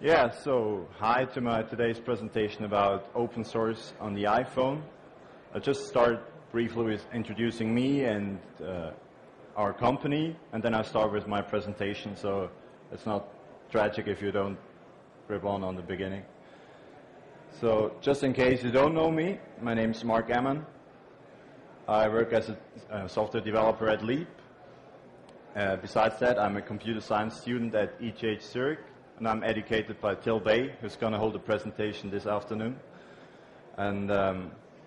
Yeah, so hi to my today's presentation about open source on the iPhone. I'll just start briefly with introducing me and our company, and then I'll start with my presentation, so it's not tragic if you don't grab on the beginning. So just in case you don't know me, my name is Marc Ammann. I work as a software developer at Leap. Besides that, I'm a computer science student at ETH Zurich, and I'm educated by Till Bay, who's going to hold a presentation this afternoon. And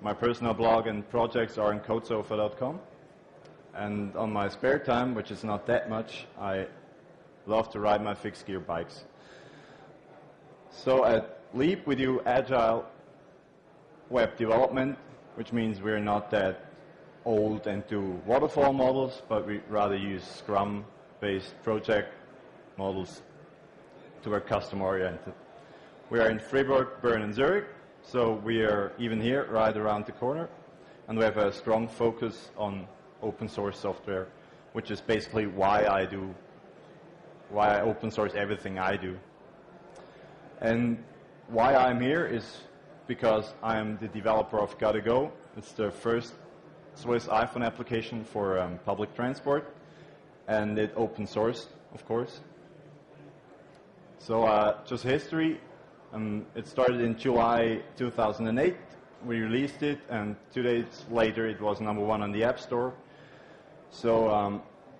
my personal blog and projects are on codesofa.com. And on my spare time, which is not that much, I love to ride my fixed gear bikes. So at Leap, we do agile web development, which means we're not that old and do waterfall models, but we rather use Scrum-based project models to work custom-oriented. We are in Fribourg, Bern, and Zurich, so we are even here, right around the corner, and we have a strong focus on open source software, which is basically why I open source everything I do. And why I'm here is because I'm the developer of Gotta Go. It's the first Swiss iPhone application for public transport, and it open sourced, of course. So just history, it started in July 2008. We released it, and 2 days later it was #1 on the App Store. So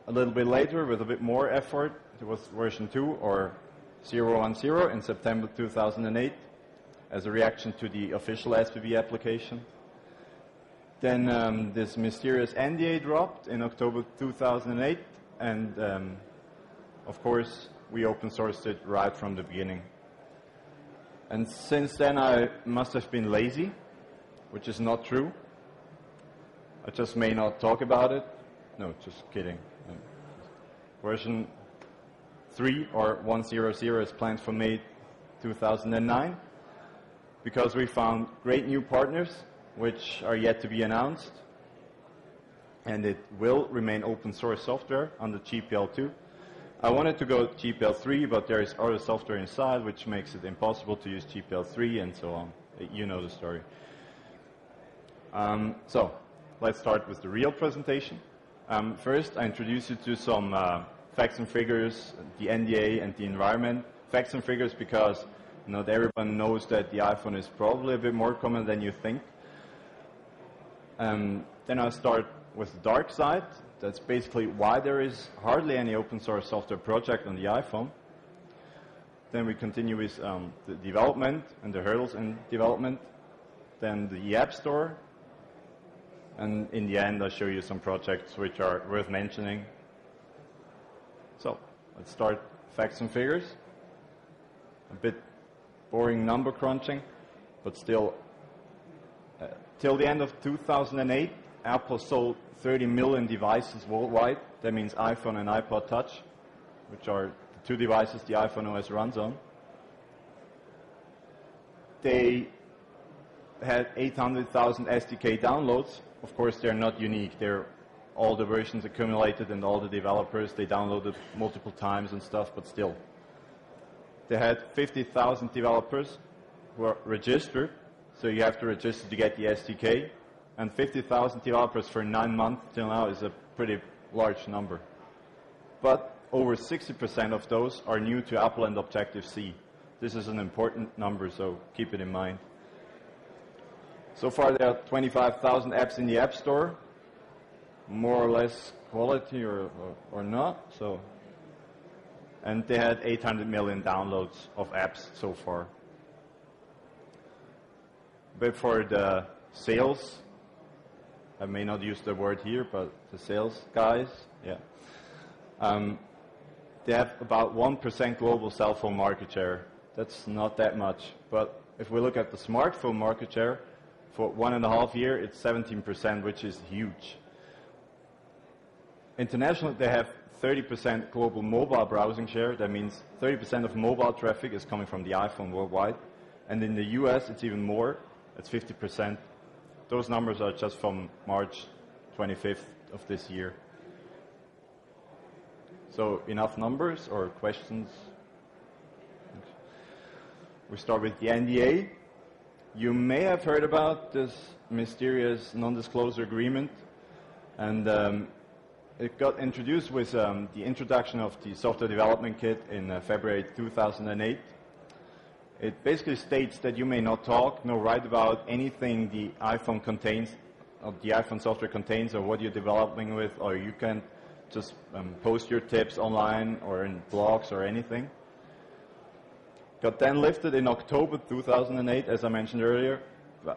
a little bit later, with a bit more effort, it was version 2 or 0.10 in September 2008 as a reaction to the official SPB application. Then this mysterious NDA dropped in October 2008, and of course we open sourced it right from the beginning. And since then I must have been lazy, which is not true. I just may not talk about it. No, just kidding. Version 3 or 1.0.0 is planned for May 2009 because we found great new partners which are yet to be announced, and it will remain open source software under GPL2. I wanted to go GPL3, but there is other software inside which makes it impossible to use GPL3 and so on. You know the story. So let's start with the real presentation. First, I introduce you to some facts and figures, the NDA and the environment. Facts and figures because not everyone knows that the iPhone is probably a bit more common than you think. Then I'll start with the dark side. That's basically why there is hardly any open source software project on the iPhone. Then we continue with the development and the hurdles in development. Then the App Store. And in the end, I'll show you some projects which are worth mentioning. So let's start facts and figures. A bit boring number crunching, but still, till the end of 2008, Apple sold 30 million devices worldwide. That means iPhone and iPod Touch, which are the two devices the iPhone OS runs on. They had 800,000 SDK downloads. Of course, they're not unique. They're all the versions accumulated and all the developers, they downloaded multiple times and stuff, but still. They had 50,000 developers who are registered, so you have to register to get the SDK. And 50,000 developers for 9 months till now is a pretty large number. But over 60% of those are new to Apple and Objective-C. This is an important number, so keep it in mind. So far there are 25,000 apps in the App Store, more or less quality or not. So, and they had 800 million downloads of apps so far. But for the sales, I may not use the word here, but the sales guys, yeah. They have about 1% global cell phone market share. That's not that much. But if we look at the smartphone market share, for 1.5 years, it's 17%, which is huge. Internationally, they have 30% global mobile browsing share. That means 30% of mobile traffic is coming from the iPhone worldwide. And in the US, it's even more. It's 50%. Those numbers are just from March 25th of this year. So enough numbers or questions? We start with the NDA. You may have heard about this mysterious non-disclosure agreement, and it got introduced with the introduction of the software development kit in February 2008. It basically states that you may not talk nor write about anything the iPhone contains, or the iPhone software contains, or what you're developing with, or you can just post your tips online or in blogs or anything. Got then lifted in October 2008, as I mentioned earlier,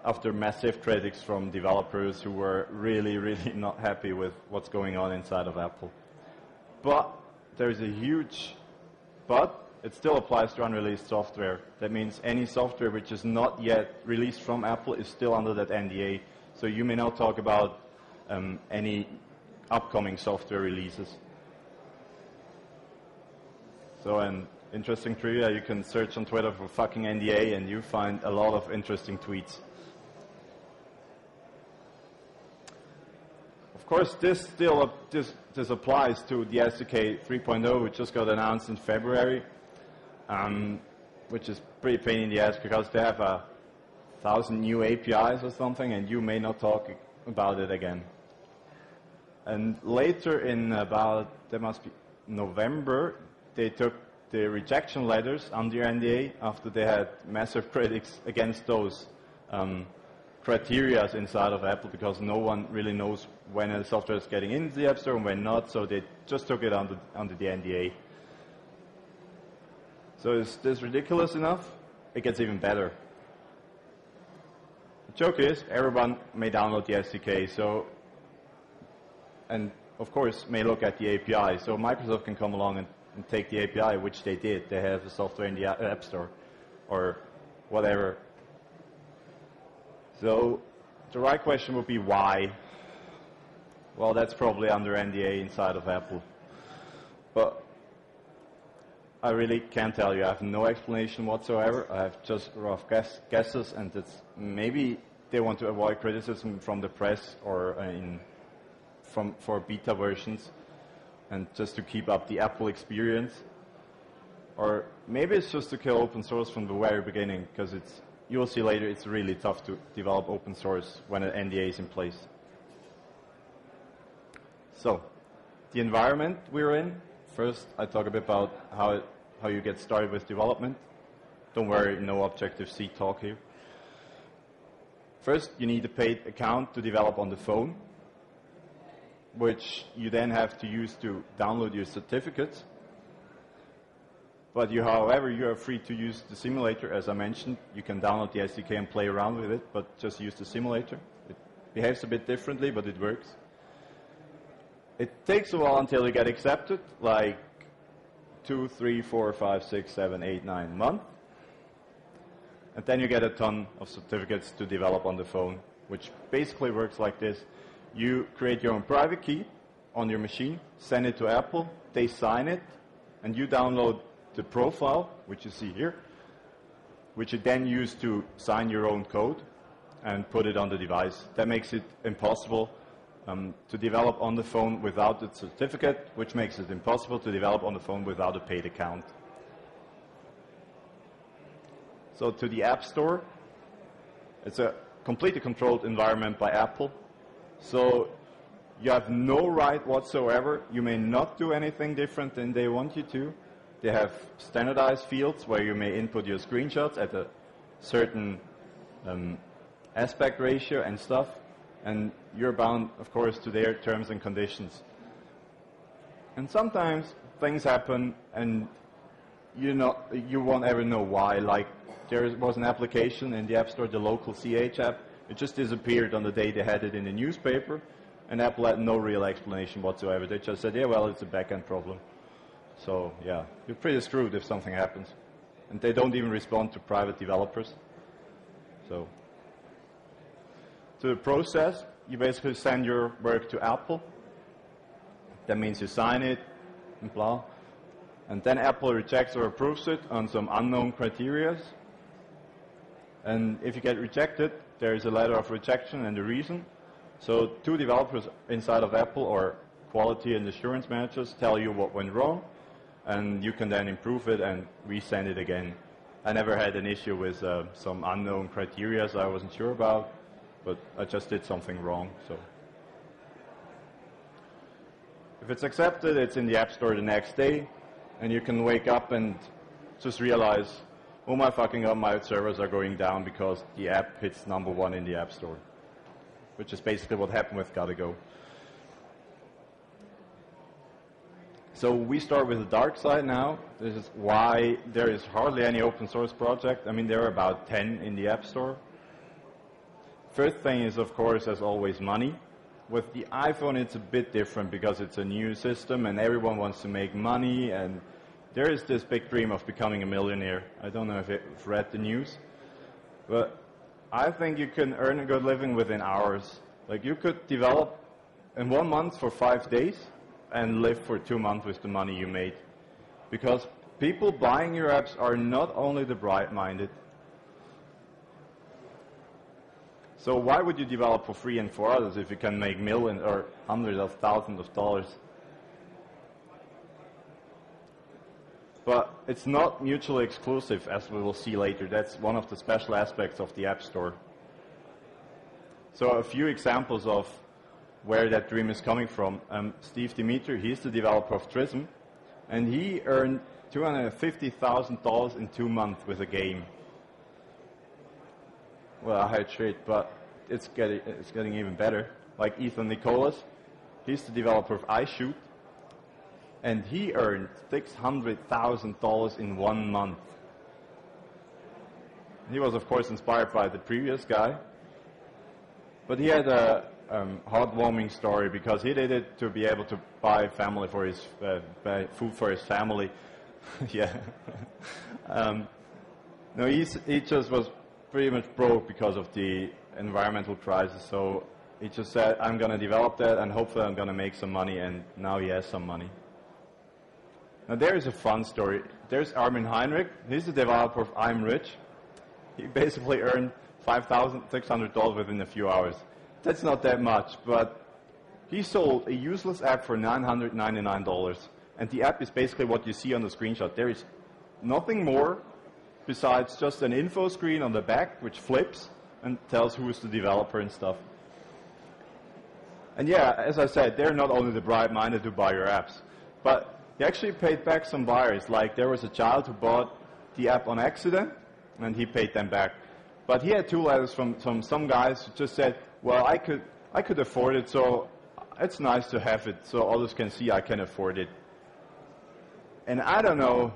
after massive critics from developers who were really not happy with what's going on inside of Apple. But there's a huge but. It still applies to unreleased software. That means any software which is not yet released from Apple is still under that NDA. So you may not talk about any upcoming software releases. So an interesting trivia, you can search on Twitter for fucking NDA and you find a lot of interesting tweets. Of course, this applies to the SDK 3.0, which just got announced in February, which is pretty pain in the ass because they have 1,000 new APIs or something, and you may not talk about it again. And later in there must be November, they took the rejection letters under NDA after they had massive critics against those criteria inside of Apple, because no one really knows when a software is getting into the App Store and when not, so they just took it under the NDA. So is this ridiculous enough? It gets even better. The joke is, everyone may download the SDK, and of course may look at the API. So Microsoft can come along and take the API, which they did. They have the software in the App Store or whatever. So the right question would be why? Well, that's probably under NDA inside of Apple. But I really can't tell you. I have no explanation whatsoever. I have just rough guesses, and it's maybe they want to avoid criticism from the press or for beta versions, and just to keep up the Apple experience. Or maybe it's just to kill open source from the very beginning, because you'll see later it's really tough to develop open source when an NDA is in place. So, the environment we're in. First, I talk a bit about how you get started with development. Don't worry, no Objective-C talk here. First, you need a paid account to develop on the phone, which you then have to use to download your certificates. But however, you are free to use the simulator. As I mentioned, you can download the SDK and play around with it, but just use the simulator. It behaves a bit differently, but it works. It takes a while until you get accepted, like 2, 3, 4, 5, 6, 7, 8, 9 months. And then you get a ton of certificates to develop on the phone, which basically works like this. You create your own private key on your machine, send it to Apple, they sign it, and you download the profile, which you see here, which you then use to sign your own code and put it on the device. That makes it impossible to develop on the phone without the certificate, which makes it impossible to develop on the phone without a paid account. So to the App Store, it's a completely controlled environment by Apple. So you have no right whatsoever. You may not do anything different than they want you to. They have standardized fields where you may input your screenshots at a certain aspect ratio and stuff. And you're bound, of course, to their terms and conditions. And sometimes things happen and you won't ever know why. Like there was an application in the App Store, the local CH app. It just disappeared on the day they had it in the newspaper, and Apple had no real explanation whatsoever. They just said, yeah, well, it's a back-end problem. So, yeah, you're pretty screwed if something happens. And they don't even respond to private developers. So, to the process, you basically send your work to Apple. That means you sign it, and blah. And then Apple rejects or approves it on some unknown criteria. And if you get rejected, there is a letter of rejection and a reason. So 2 developers inside of Apple, or quality and assurance managers, tell you what went wrong, and you can then improve it and resend it again. I never had an issue with some unknown criteria I wasn't sure about, but I just did something wrong. So if it's accepted, it's in the App Store the next day, and you can wake up and just realize, oh my fucking god, my servers are going down because the app hits #1 in the App Store, which is basically what happened with Gotta Go. So we start with the dark side now. This is why there is hardly any open source project. I mean, there are about 10 in the App Store. First thing is, of course, as always, money. With the iPhone, it's a bit different because it's a new system and everyone wants to make money, and there is this big dream of becoming a millionaire. I don't know if you've read the news, but I think you can earn a good living within hours. Like, you could develop in 1 month for 5 days and live for 2 months with the money you made. Because people buying your apps are not only the bright-minded. So why would you develop for free and for others if you can make millions or hundreds of thousands of dollars? But it's not mutually exclusive, as we will see later. That's one of the special aspects of the App Store. So a few examples of where that dream is coming from. Steve Dimitri, he's the developer of Trism, and he earned $250,000 in 2 months with a game. Well, I had shit, but it's getting even better. Like Ethan Nicholas, he's the developer of iShoot, and he earned $600,000 in 1 month. He was, of course, inspired by the previous guy, but he had a heartwarming story because he did it to be able to buy buy food for his family. Yeah. No, he just was pretty much broke because of the environmental crisis. So he just said, I'm going to develop that and hopefully I'm going to make some money, and now he has some money. Now there is a fun story. There's Armin Heinrich. He's the developer of I'm Rich. He basically earned $5,600 within a few hours. That's not that much, but he sold a useless app for $999. And the app is basically what you see on the screenshot. There is nothing more besides just an info screen on the back, which flips and tells who is the developer and stuff. And yeah, as I said, they're not only the bright-minded who buy your apps, but he actually paid back some buyers. Like, there was a child who bought the app on accident, and he paid them back. But he had 2 letters from some guys who just said, well, I could afford it, so it's nice to have it so others can see I can afford it. And I don't know,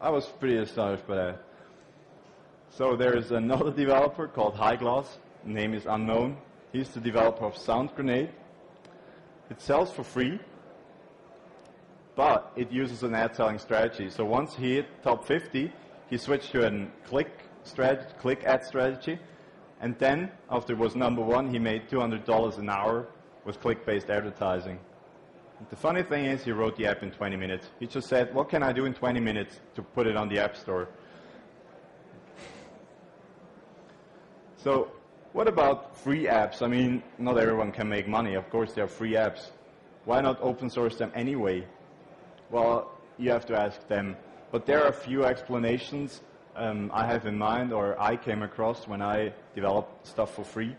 I was pretty astonished by that. So there's another developer called Highglass, name is unknown. He's the developer of Sound Grenade. It sells for free, but it uses an ad selling strategy. So once he hit top 50, he switched to a click ad strategy. And then, after it was #1, he made $200 an hour with click-based advertising. And the funny thing is, he wrote the app in 20 minutes. He just said, what can I do in 20 minutes to put it on the App Store? So, what about free apps? I mean, not everyone can make money. Of course, there are free apps. Why not open source them anyway? Well, you have to ask them. But there are a few explanations I have in mind, or I came across when I developed stuff for free.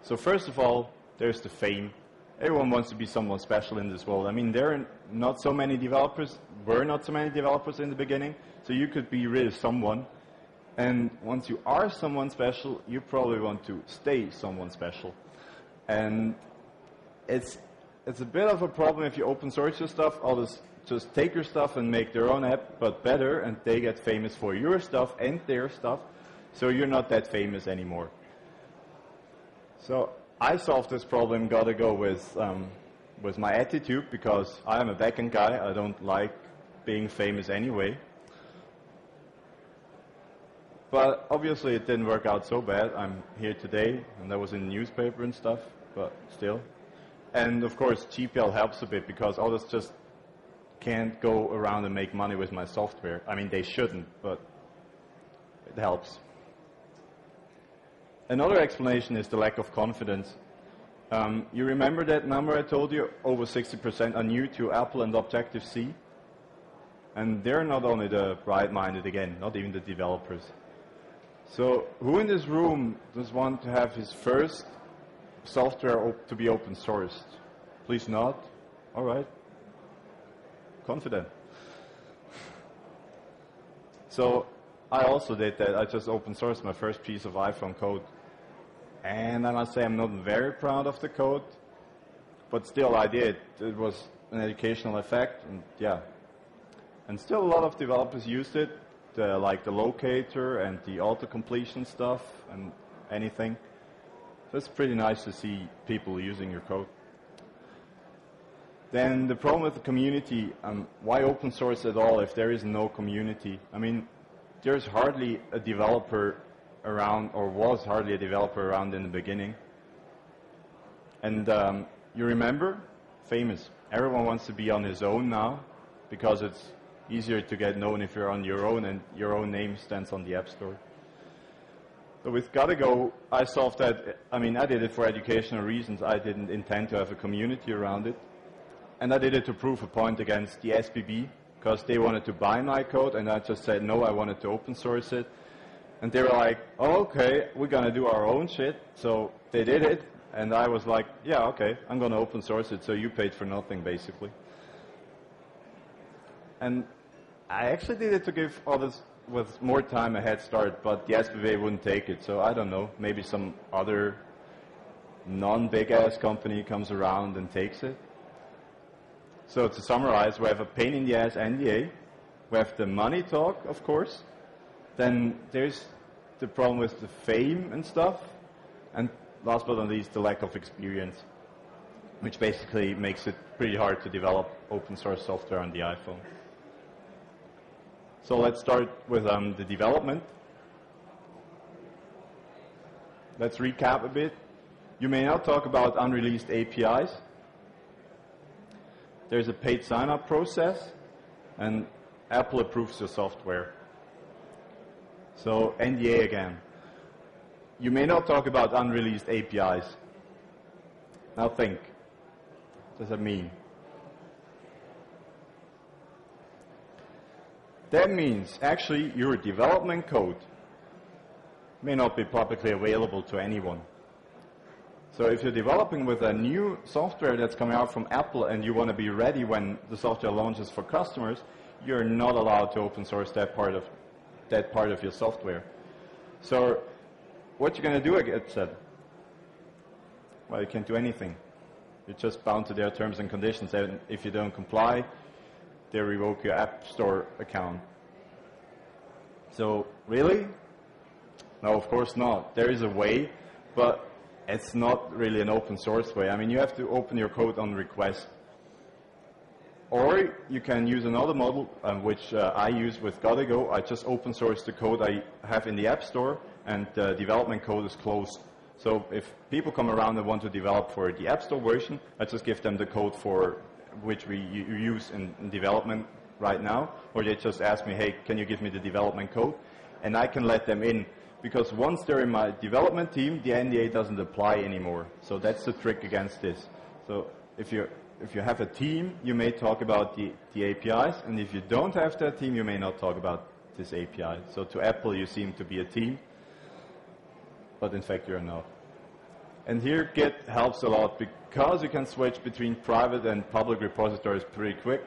So first of all, there's the fame. Everyone wants to be someone special in this world. I mean, there are not so many developers, were not so many developers in the beginning, so you could be really someone. And once you are someone special, you probably want to stay someone special. And it's a bit of a problem if you open source your stuff. Others just take your stuff and make their own app, but better, and they get famous for your stuff and their stuff, so you're not that famous anymore. So I solved this problem, gotta go with my attitude, because I am a backend guy. I don't like being famous anyway. But obviously it didn't work out so bad. I'm here today, and that was in the newspaper and stuff, but still. And of course GPL helps a bit, because others just can't go around and make money with my software. I mean, they shouldn't, but it helps. Another explanation is the lack of confidence. You remember that number I told you? Over 60% are new to Apple and Objective-C. And they're not only the bright-minded again, not even the developers. So who in this room does want to have his first software to be open sourced? Please nod. All right. Confident. So I also did that. I just open sourced my first piece of iPhone code. And I must say I'm not very proud of the code, but still I did. It was an educational effect, and yeah. And still a lot of developers used it, like the locator and the auto-completion stuff and anything. So it's pretty nice to see people using your code. Then the problem with the community, why open source at all if there is no community? I mean, there's hardly a developer around, or was hardly a developer around in the beginning. And you remember? Famous. Everyone wants to be on his own now, because it's easier to get known if you're on your own, and your own name stands on the App Store. So with Gotta Go, I solved that. I mean, I did it for educational reasons. I didn't intend to have a community around it. And I did it to prove a point against the SBB, because they wanted to buy my code, and I just said, no, I wanted to open source it. And they were like, oh, okay, we're going to do our own shit. So they did it, and I was like, yeah, okay, I'm going to open source it, so you paid for nothing, basically. And I actually did it to give others with more time a head start, but the SBB wouldn't take it. So I don't know, maybe some other non-big-ass company comes around and takes it. So to summarize, we have a pain-in-the-ass NDA. We have the money talk, of course. Then there's the problem with the fame and stuff. And last but not least, the lack of experience, which basically makes it pretty hard to develop open source software on the iPhone. So let's start with the development. Let's recap a bit. You may now talk about unreleased APIs. There's a paid sign-up process, and Apple approves your software. So NDA again. You may not talk about unreleased APIs. Now think. What does that mean? That means actually your development code may not be publicly available to anyone. So if you're developing with a new software that's coming out from Apple and you want to be ready when the software launches for customers, you're not allowed to open source that part of your software. So what you're going to do against that? Well, you can't do anything. You're just bound to their terms and conditions, and if you don't comply, they revoke your App Store account. So really? No, of course not. There is a way, but it's not really an open source way. I mean, you have to open your code on request. Or you can use another model, which I use with Gotta Go. I just open source the code I have in the App Store, and the development code is closed. So if people come around and want to develop for the App Store version, I just give them the code for which we use in development right now. Or they just ask me, hey, can you give me the development code? And I can let them in. Because once they're in my development team, the NDA doesn't apply anymore. So that's the trick against this. So if you have a team, you may talk about the APIs, and if you don't have that team, you may not talk about this API. So to Apple, you seem to be a team, but in fact you're not. And here Git helps a lot because you can switch between private and public repositories pretty quick,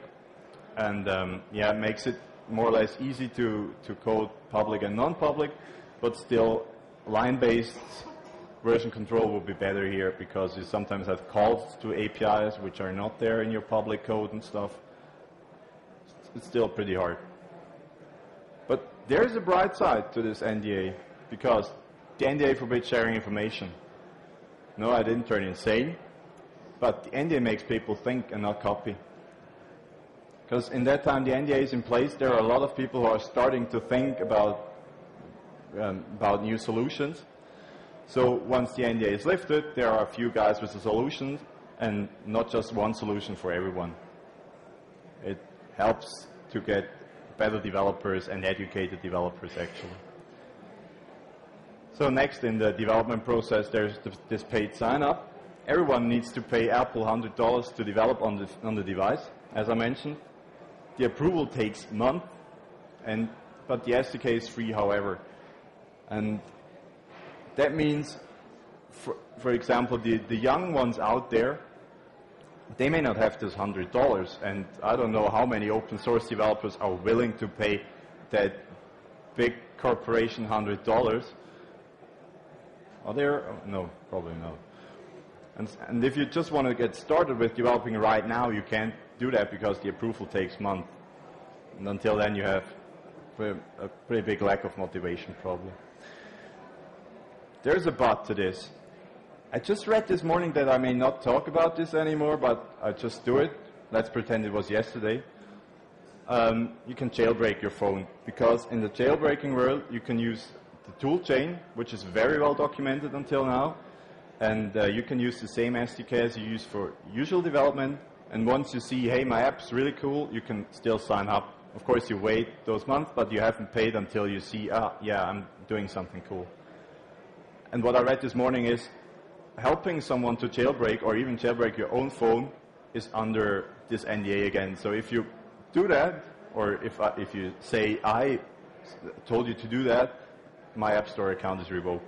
and yeah, it makes it more or less easy to code public and non-public. But still, line-based version control will be better here because you sometimes have calls to APIs which are not there in your public code and stuff. It's still pretty hard. But there's a bright side to this NDA because the NDA forbids sharing information. No, I didn't turn insane, but the NDA makes people think and not copy. Because in that time the NDA is in place, there are a lot of people who are starting to think about new solutions. So once the NDA is lifted, there are a few guys with the solutions and not just one solution for everyone. It helps to get better developers and educated developers actually. So next in the development process there's this paid sign up. Everyone needs to pay Apple $100 to develop on the device, as I mentioned. the approval takes months, but the SDK is free, however. And that means, for example, the young ones out there, they may not have this $100, and I don't know how many open source developers are willing to pay that big corporation $100. Are there? Oh, no, probably not. And if you just want to get started with developing right now, you can't do that because the approval takes months. And until then, you have a pretty big lack of motivation, probably. There's a but to this. I just read this morning that I may not talk about this anymore, but I just do it. Let's pretend it was yesterday. You can jailbreak your phone, because in the jailbreaking world, you can use the tool chain, which is very well documented until now, and you can use the same SDK as you use for usual development, and once you see, hey, my app's really cool, you can still sign up. Of course, you wait those months, but you haven't paid until you see, yeah, I'm doing something cool. And what I read this morning is, helping someone to jailbreak or even jailbreak your own phone is under this NDA again. So if you do that, or if you say, I told you to do that, my App Store account is revoked.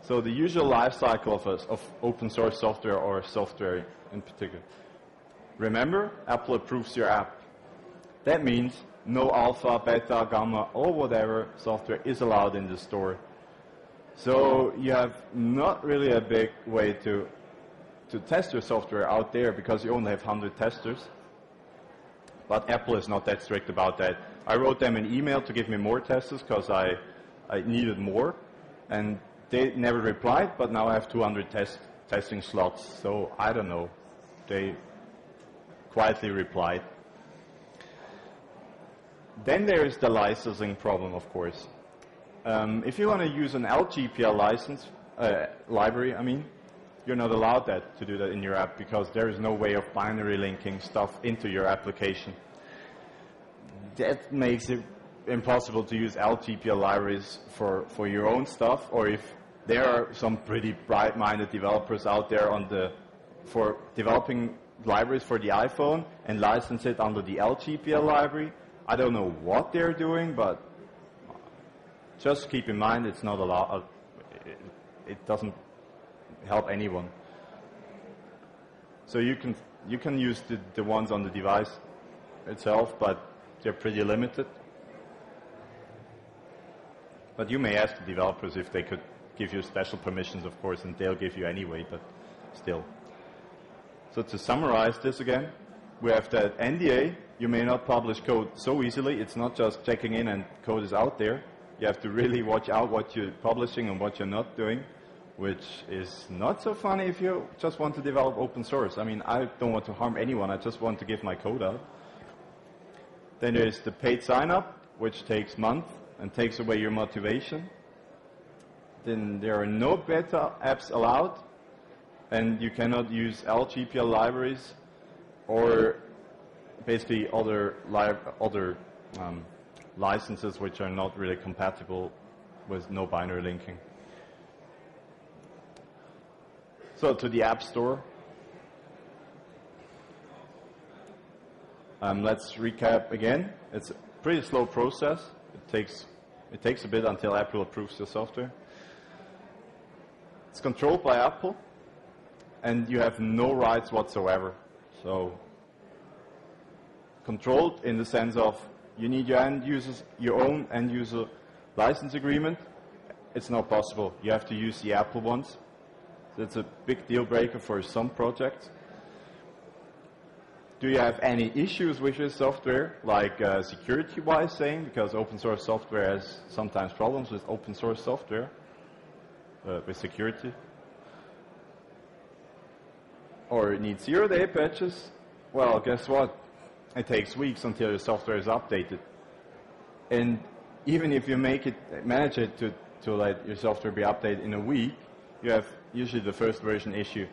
So the usual life cycle of open source software, or software in particular. Remember, Apple approves your app. That means no alpha, beta, gamma, or whatever software is allowed in the store. So you have not really a big way to test your software out there, because you only have 100 testers. But Apple is not that strict about that. I wrote them an email to give me more testers because I needed more, and they never replied, but now I have 200 testing slots. So I don't know. They quietly replied. Then there is the licensing problem, of course. If you want to use an LGPL license, library, you're not allowed to do that in your app, because there is no way of binary linking stuff into your application. That makes it impossible to use LGPL libraries for your own stuff, or if there are some pretty bright-minded developers out there for developing libraries for the iPhone and license it under the LGPL library. I don't know what they're doing, but just keep in mind it's not allowed. It doesn't help anyone. So you can use the ones on the device itself, but they're pretty limited. But you may ask the developers if they could give you special permissions, of course, and they'll give you anyway, but still. So to summarize this again, we have that NDA. You may not publish code so easily. It's not just checking in and code is out there. You have to really watch out what you're publishing and what you're not doing, which is not so funny if you just want to develop open source. I don't want to harm anyone. I just want to give my code out. Then there's the paid sign-up, which takes months and takes away your motivation. Then there are no beta apps allowed, and you cannot use LGPL libraries or basically other licenses which are not really compatible with no binary linking. So to the App Store. Let's recap again. It's a pretty slow process. It takes a bit until Apple approves your software. It's controlled by Apple, and you have no rights whatsoever. So controlled in the sense of you need your own end user license agreement. It's not possible. You have to use the Apple ones. That's a big deal breaker for some projects. Do you have any issues with your software, like security-wise saying, because open source software has sometimes problems with open source software, with security? Or it needs 0-day patches? Well, guess what? It takes weeks until your software is updated. And even if you manage it to let your software be updated in a week, you have usually the first version issue.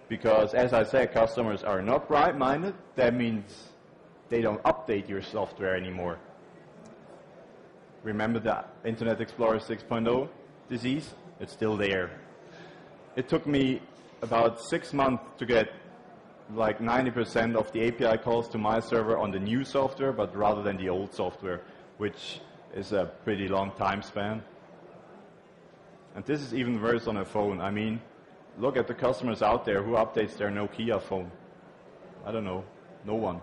Because, as I said, customers are not bright-minded. That means they don't update your software anymore. Remember the Internet Explorer 6.0 disease? It's still there. It took me about 6 months to get like 90% of the API calls to my server on the new software, but rather than the old software, which is a pretty long time span. And this is even worse on a phone. I mean, look at the customers out there who updates their Nokia phone. I don't know, no one.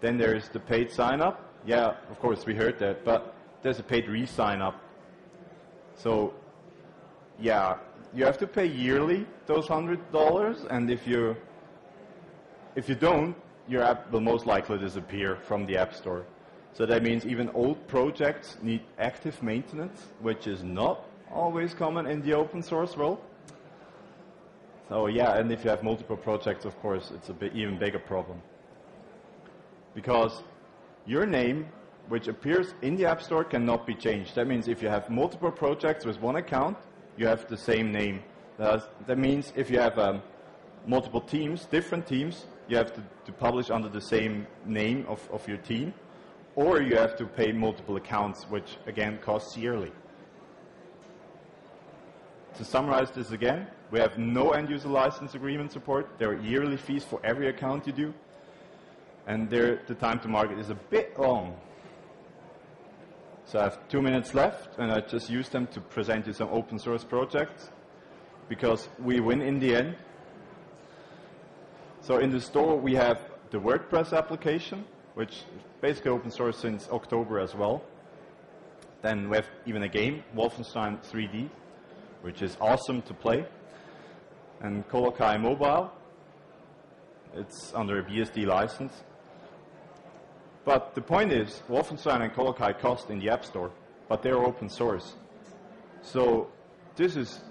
Then there's the paid sign-up. Yeah, of course, we heard that, but there's a paid re-sign-up. So, yeah, you have to pay yearly those $100, and if you don't, your app will most likely disappear from the App Store. So that means even old projects need active maintenance, which is not always common in the open source world. So yeah, and if you have multiple projects, of course, it's a bit even bigger problem. Because your name, which appears in the App Store, cannot be changed. That means if you have multiple projects with one account, you have the same name. That means if you have multiple teams, different teams, you have to publish under the same name of your team, or you have to pay multiple accounts, which again costs yearly. To summarize this again, we have no end-user license agreement support. There are yearly fees for every account you do, and the time to market is a bit long. So I have 2 minutes left, and I just use them to present you some open source projects, because we win in the end. So in the store we have the WordPress application, which is basically open source since October as well. Then we have even a game, Wolfenstein 3D, which is awesome to play. And Colokai Mobile, it's under a BSD license. But the point is, Wolfenstein and Colokai cost in the App Store, but they're open source. So this is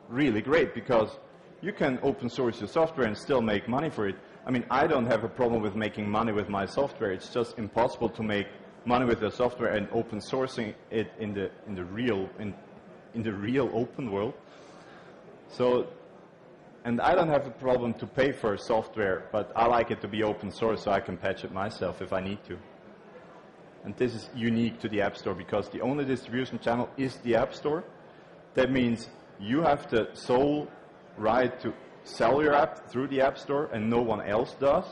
really great, because you can open source your software and still make money for it. I mean, I don't have a problem with making money with my software. It's just impossible to make money with the software and open sourcing it in the real open world. So, and I don't have a problem to pay for software, but I like it to be open source so I can patch it myself if I need to. And this is unique to the App Store, because the only distribution channel is the App Store. That means you have the sole right to sell your app through the App Store, and no one else does.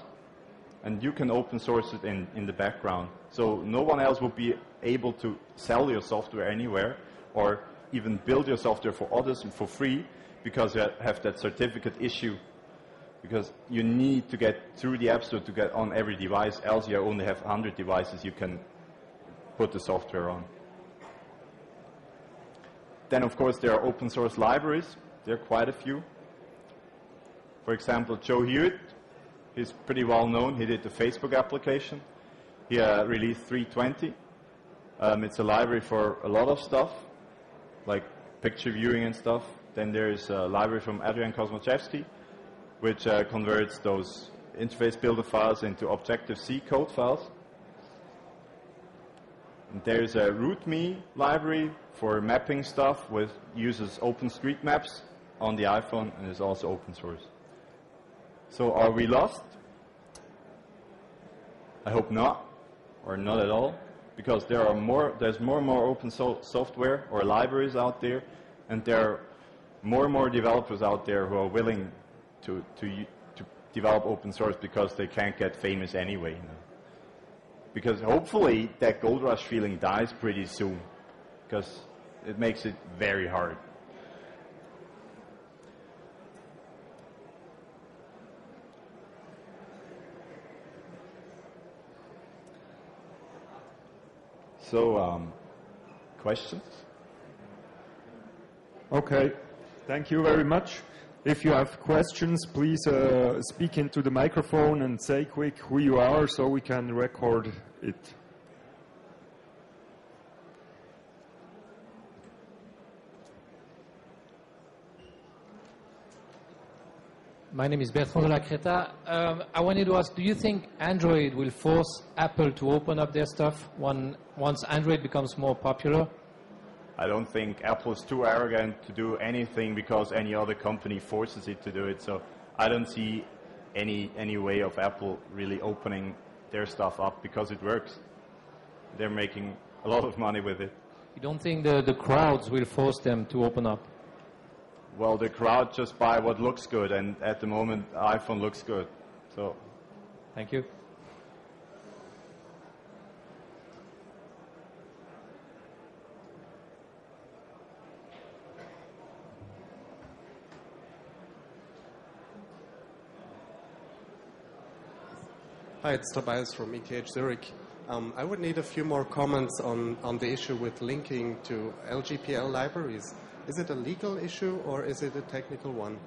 And you can open source it in the background. So no one else will be able to sell your software anywhere, or even build your software for others for free, because you have that certificate issue. Because you need to get through the App Store to get on every device, else you only have 100 devices you can put the software on. Then of course there are open source libraries. There are quite a few. For example, Joe Hewitt, he's pretty well known. He did the Facebook application. He released 3.20. It's a library for a lot of stuff, like picture viewing and stuff. Then there's a library from Adrian Kosmachevsky, which converts those interface builder files into Objective-C code files. And there's a RootMe library for mapping stuff, which uses OpenStreetMaps on the iPhone and is also open source. So are we lost? I hope not, or not at all, because there's more and more open software or libraries out there, and there are more and more developers out there who are willing to develop open source because they can't get famous anyway. You know? Because hopefully that gold rush feeling dies pretty soon, because it makes it very hard. So, questions? Okay, thank you very much. If you have questions, please speak into the microphone and say quick who you are so we can record it. My name is Bertrand de la Creta. I wanted to ask, do you think Android will force Apple to open up their stuff once Android becomes more popular? I don't think Apple is too arrogant to do anything because any other company forces it to do it. So I don't see any way of Apple really opening their stuff up because it works. They're making a lot of money with it. You don't think the crowds will force them to open up? Well, the crowd just buy what looks good, and at the moment, iPhone looks good. So, Thank you. Hi, it's Tobias from ETH Zurich. I would need a few more comments on the issue with linking to LGPL libraries. Is it a legal issue or is it a technical one?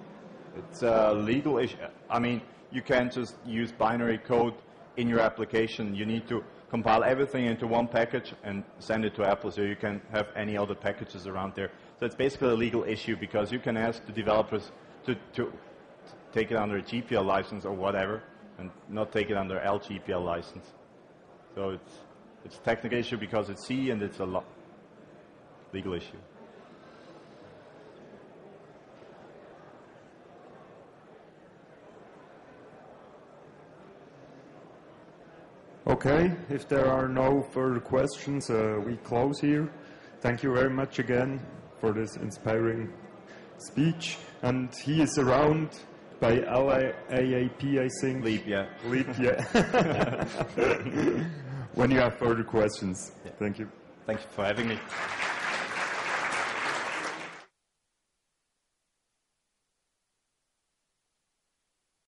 it's a legal issue. I mean, you can't just use binary code in your application. You need to compile everything into one package and send it to Apple, so you can have any other packages around there. So it's basically a legal issue, because you can ask the developers to take it under a GPL license or whatever, and not take it under LGPL license. So it's a technical issue because it's C, and it's a legal issue. Okay, if there are no further questions, we close here. Thank you very much again for this inspiring speech. And he is around by LAAP, I think. Leap, yeah. Leap, yeah. When you have further questions. Yeah. Thank you. Thank you for having me.